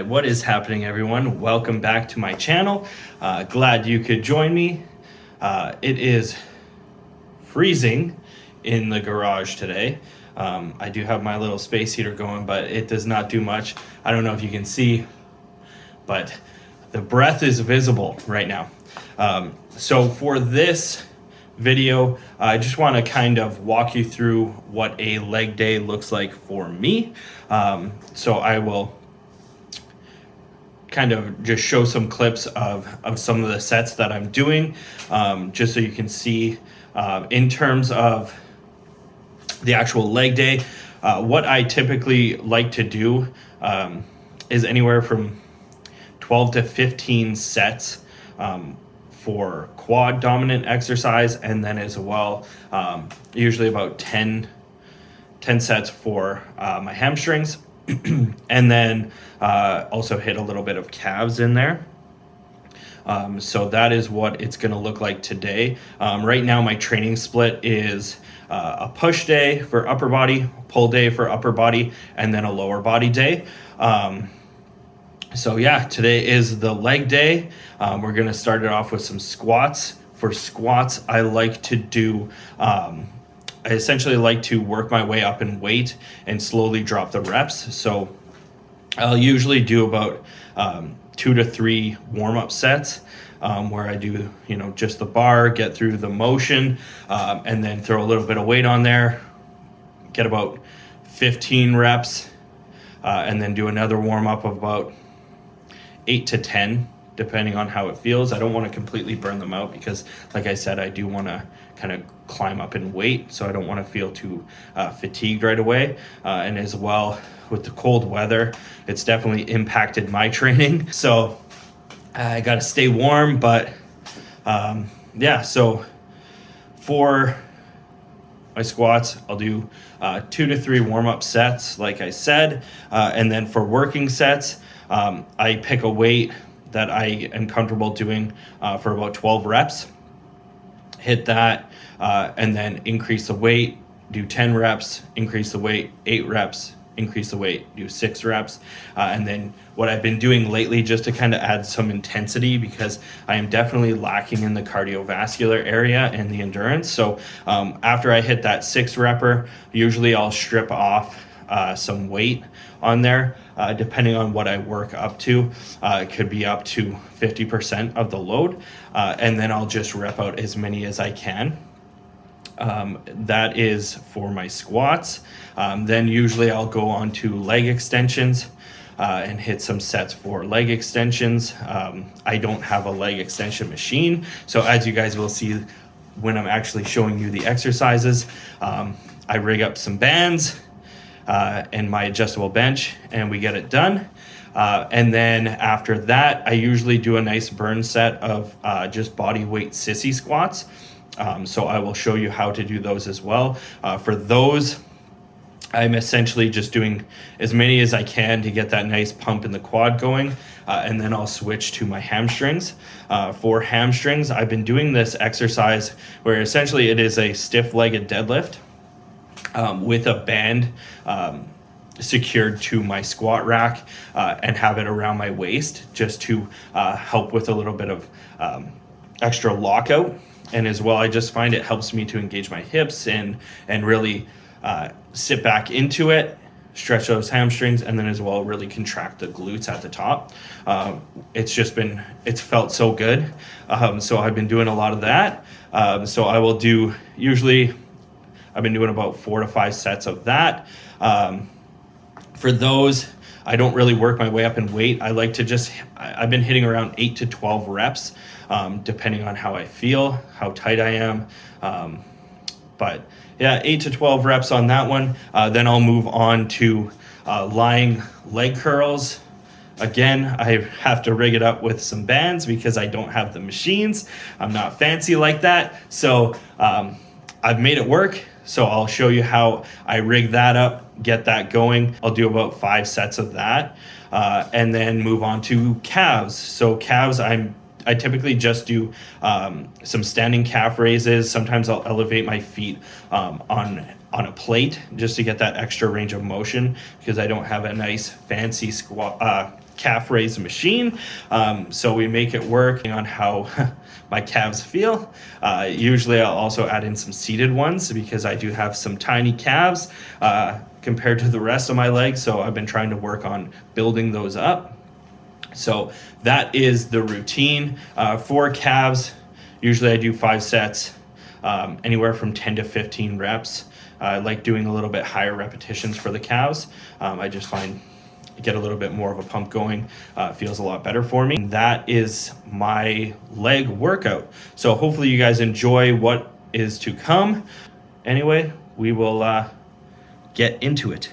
right, what is happening, everyone? Welcome back to my channel. Glad you could join me. It is freezing in the garage today. I do have my little space heater going, but it does not do much. I don't know if you can see, but the breath is visible right now. So for this video, I just want to kind of walk you through what a leg day looks like for me. So I will kind of just show some clips of some of the sets that I'm doing, just so you can see in terms of the actual leg day. What I typically like to do is anywhere from 12 to 15 sets for quad dominant exercise, and then as well usually about 10 sets for my hamstrings. And then also hit a little bit of calves in there. So that is what it's going to look like today. Right now my training split is a push day for upper body, pull day for upper body, and then a lower body day. So yeah, today is the leg day. We're going to start it off with some squats. For squats, I like to do I essentially like to work my way up in weight and slowly drop the reps. So I'll usually do about 2 to 3 warm-up sets where I do, just the bar, get through the motion, and then throw a little bit of weight on there, get about 15 reps, and then do another warm-up of about 8 to 10, depending on how it feels. I don't want to completely burn them out because, like I said, I do want to kind of climb up in weight, so I don't want to feel too fatigued right away. And as well, with the cold weather, it's definitely impacted my training. So I got to stay warm, but yeah, so for my squats, I'll do 2 to 3 warm-up sets, like I said. And then for working sets, I pick a weight that I am comfortable doing for about 12 reps. Hit that, and then increase the weight, do 10 reps, increase the weight, 8 reps, increase the weight, do 6 reps. And then what I've been doing lately, just to kind of add some intensity, because I am definitely lacking in the cardiovascular area and the endurance. So after I hit that 6 repper, usually I'll strip off some weight on there, depending on what I work up to. It could be up to 50% of the load, and then I'll just rep out as many as I can. That is for my squats. Then usually I'll go on to leg extensions and hit some sets for leg extensions. I don't have a leg extension machine, so as you guys will see when I'm actually showing you the exercises, I rig up some bands and my adjustable bench, and we get it done. And then after that, I usually do a nice burn set of just body weight sissy squats. So I will show you how to do those as well. For those, I'm essentially just doing as many as I can to get that nice pump in the quad going, and then I'll switch to my hamstrings. For hamstrings, I've been doing this exercise where essentially it is a stiff-legged deadlift with a band secured to my squat rack, and have it around my waist just to help with a little bit of extra lockout. And as well, I just find it helps me to engage my hips and really sit back into it, stretch those hamstrings, and then as well really contract the glutes at the top. It's felt so good. So I've been doing a lot of that. So I will do, usually I've been doing about 4 to 5 sets of that. For those, I don't really work my way up in weight. I like to I've been hitting around 8 to 12 reps, depending on how I feel, how tight I am. But yeah, 8 to 12 reps on that one. Then I'll move on to lying leg curls. Again, I have to rig it up with some bands because I don't have the machines. I'm not fancy like that. So I've made it work. So I'll show you how I rig that up, get that going. I'll do about 5 sets of that, and then move on to calves. So calves, I typically just do some standing calf raises. Sometimes I'll elevate my feet on a plate just to get that extra range of motion, because I don't have a nice fancy squat calf raise machine. So we make it work on how my calves feel. Usually I'll also add in some seated ones because I do have some tiny calves compared to the rest of my legs. So I've been trying to work on building those up. So that is the routine for calves. Usually I do 5 sets, anywhere from 10 to 15 reps. I like doing a little bit higher repetitions for the calves. I just find get a little bit more of a pump going. Feels a lot better for me. And that is my leg workout. So hopefully you guys enjoy what is to come. Anyway, we will get into it.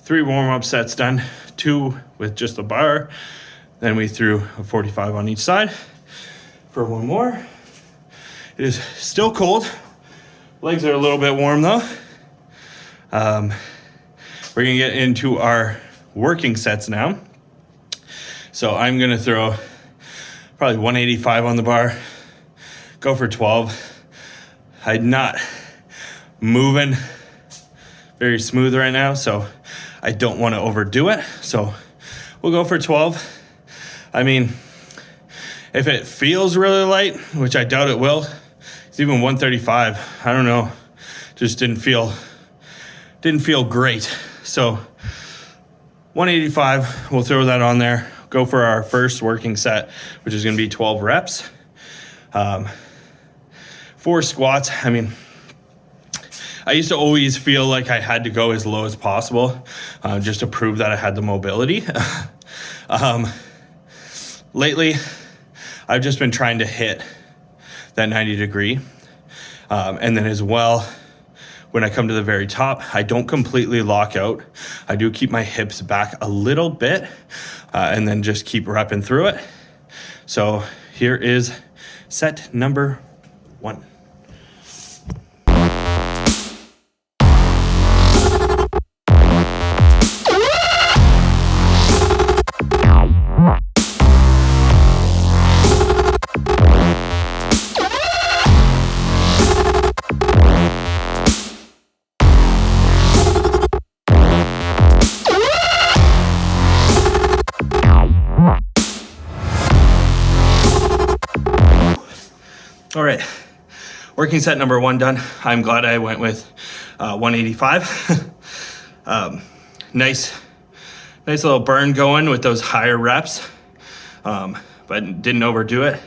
Three warm-up sets done, 2 with just the bar. Then we threw a 45 on each side for 1 more. It is still cold. Legs are a little bit warm though. We're gonna get into our working sets now. So I'm gonna throw probably 185 on the bar, go for 12. I'm not moving very smooth right now, so I don't want to overdo it. So we'll go for 12. I mean, if it feels really light, which I doubt it will, it's even 135. I don't know, just didn't feel great. So 185, we'll throw that on there. Go for our first working set, which is going to be 12 reps. 4 squats. I mean, I used to always feel like I had to go as low as possible just to prove that I had the mobility. Lately, I've just been trying to hit that 90 degree. And then as well, when I come to the very top, I don't completely lock out. I do keep my hips back a little bit and then just keep repping through it. So here is set number 1. All right, working set number 1 done. I'm glad I went with 185. Nice little burn going with those higher reps, but didn't overdo it.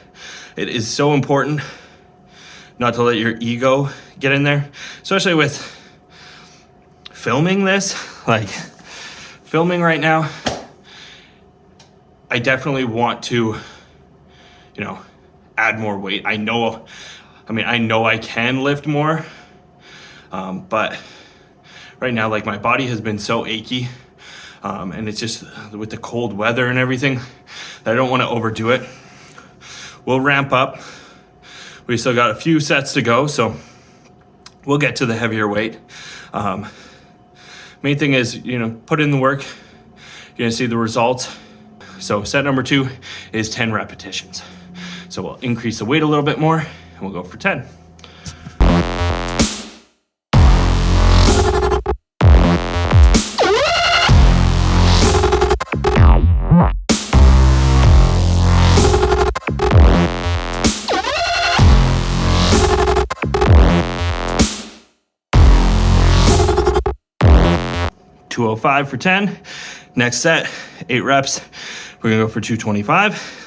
It is so important not to let your ego get in there, especially with filming this. Like filming right now, I definitely want to, add more weight. I know I can lift more, but right now, like my body has been so achy, and it's just with the cold weather and everything that I don't want to overdo it. We'll ramp up. We still got a few sets to go, so we'll get to the heavier weight. Main thing is, put in the work. You're gonna see the results. So set number 2 is 10 repetitions. So we'll increase the weight a little bit more and we'll go for 10. $205 for 10. Next set, 8 reps. We're gonna go for 225.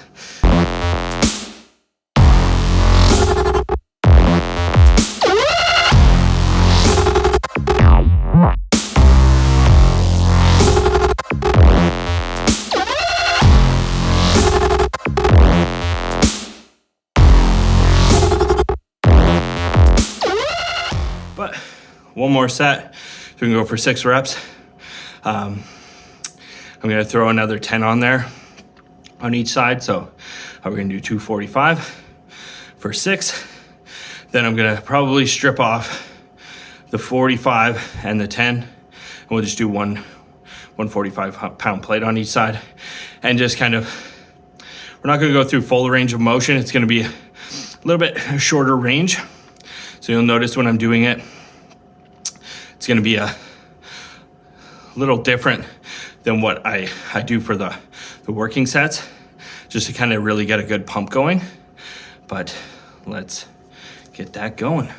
one more set. So we can go for 6 reps. I'm gonna throw another 10 on there on each side. So we're gonna do 245 for 6. Then I'm gonna probably strip off the 45 and the 10. And we'll just do one 145-pound plate on each side. And just kind of, we're not gonna go through full range of motion. It's gonna be a little bit shorter range. So you'll notice when I'm doing it, it's gonna be a little different than what I do for the working sets, just to kind of really get a good pump going. But let's get that going.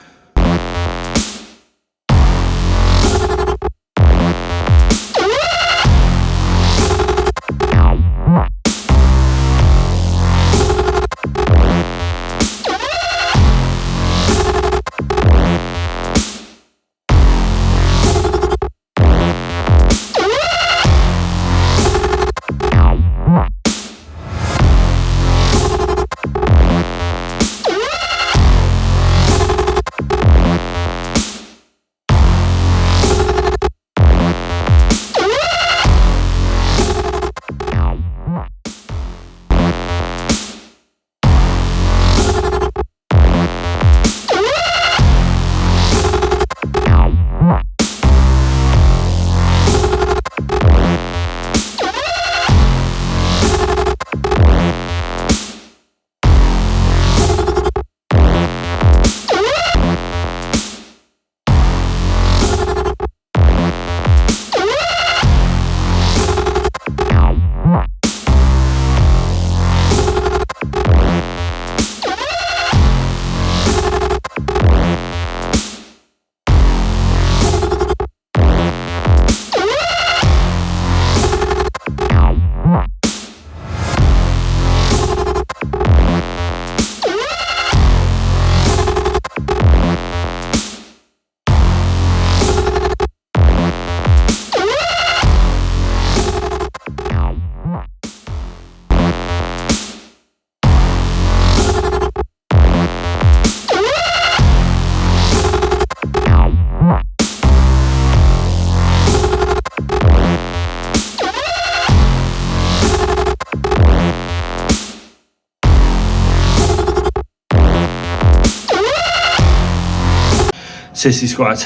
Sissy squats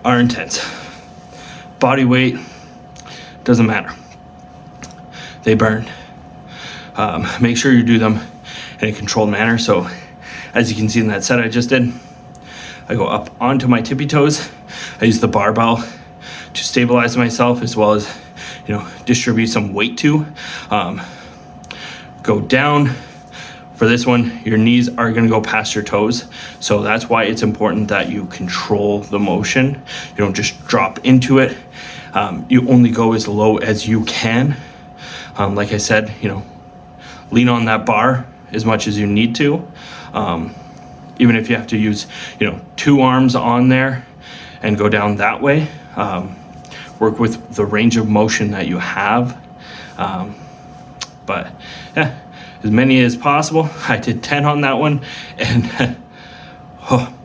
are intense. Body weight, doesn't matter. They burn. Make sure you do them in a controlled manner. So as you can see in that set I just did, I go up onto my tippy toes. I use the barbell to stabilize myself, as well as, distribute some weight to. Go down. For this one, your knees are gonna go past your toes. So that's why it's important that you control the motion. You don't just drop into it. You only go as low as you can. Like I said, lean on that bar as much as you need to. Even if you have to use, 2 arms on there and go down that way. Work with the range of motion that you have. But yeah, as many as possible. I did 10 on that one, and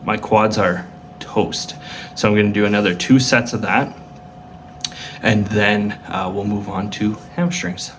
my quads are toast. So I'm gonna do another 2 sets of that, and then we'll move on to hamstrings.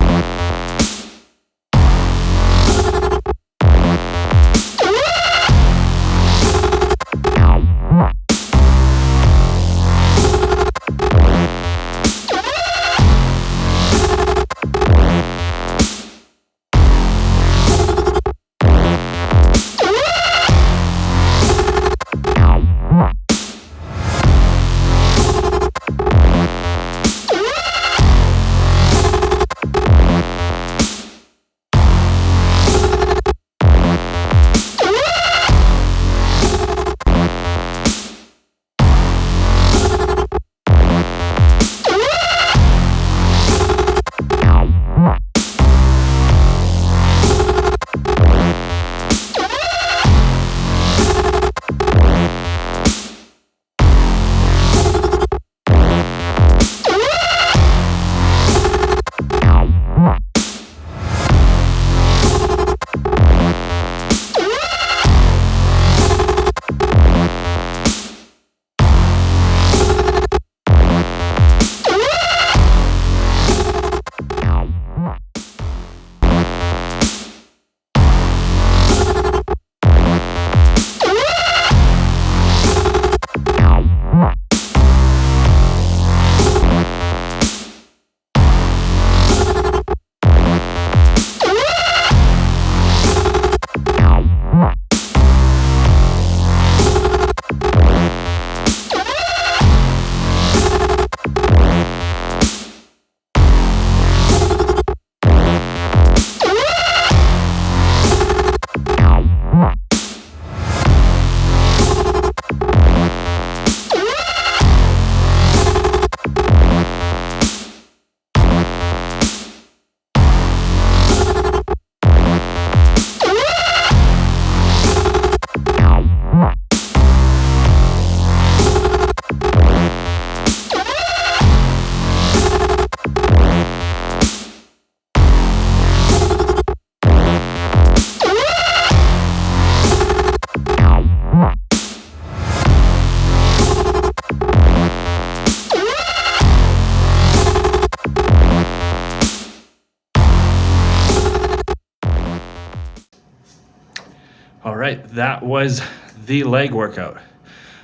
that was the leg workout.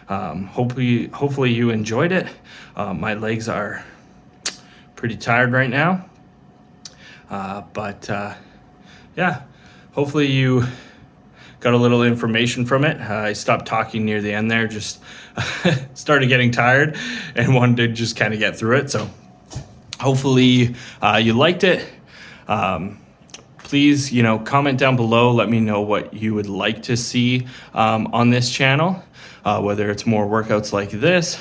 Hopefully you enjoyed it. My legs are pretty tired right now, but yeah, hopefully you got a little information from it. I stopped talking near the end there, just started getting tired and wanted to just kind of get through it. So hopefully you liked it. Please, comment down below. Let me know what you would like to see on this channel, whether it's more workouts like this,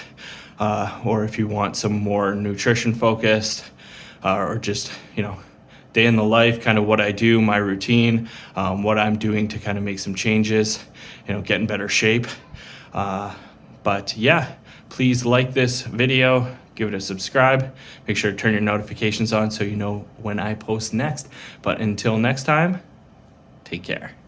or if you want some more nutrition focused, or just, day in the life, kind of what I do, my routine, what I'm doing to kind of make some changes, get in better shape. But yeah, please like this video, give it a subscribe, make sure to turn your notifications on so you know when I post next. But until next time, take care.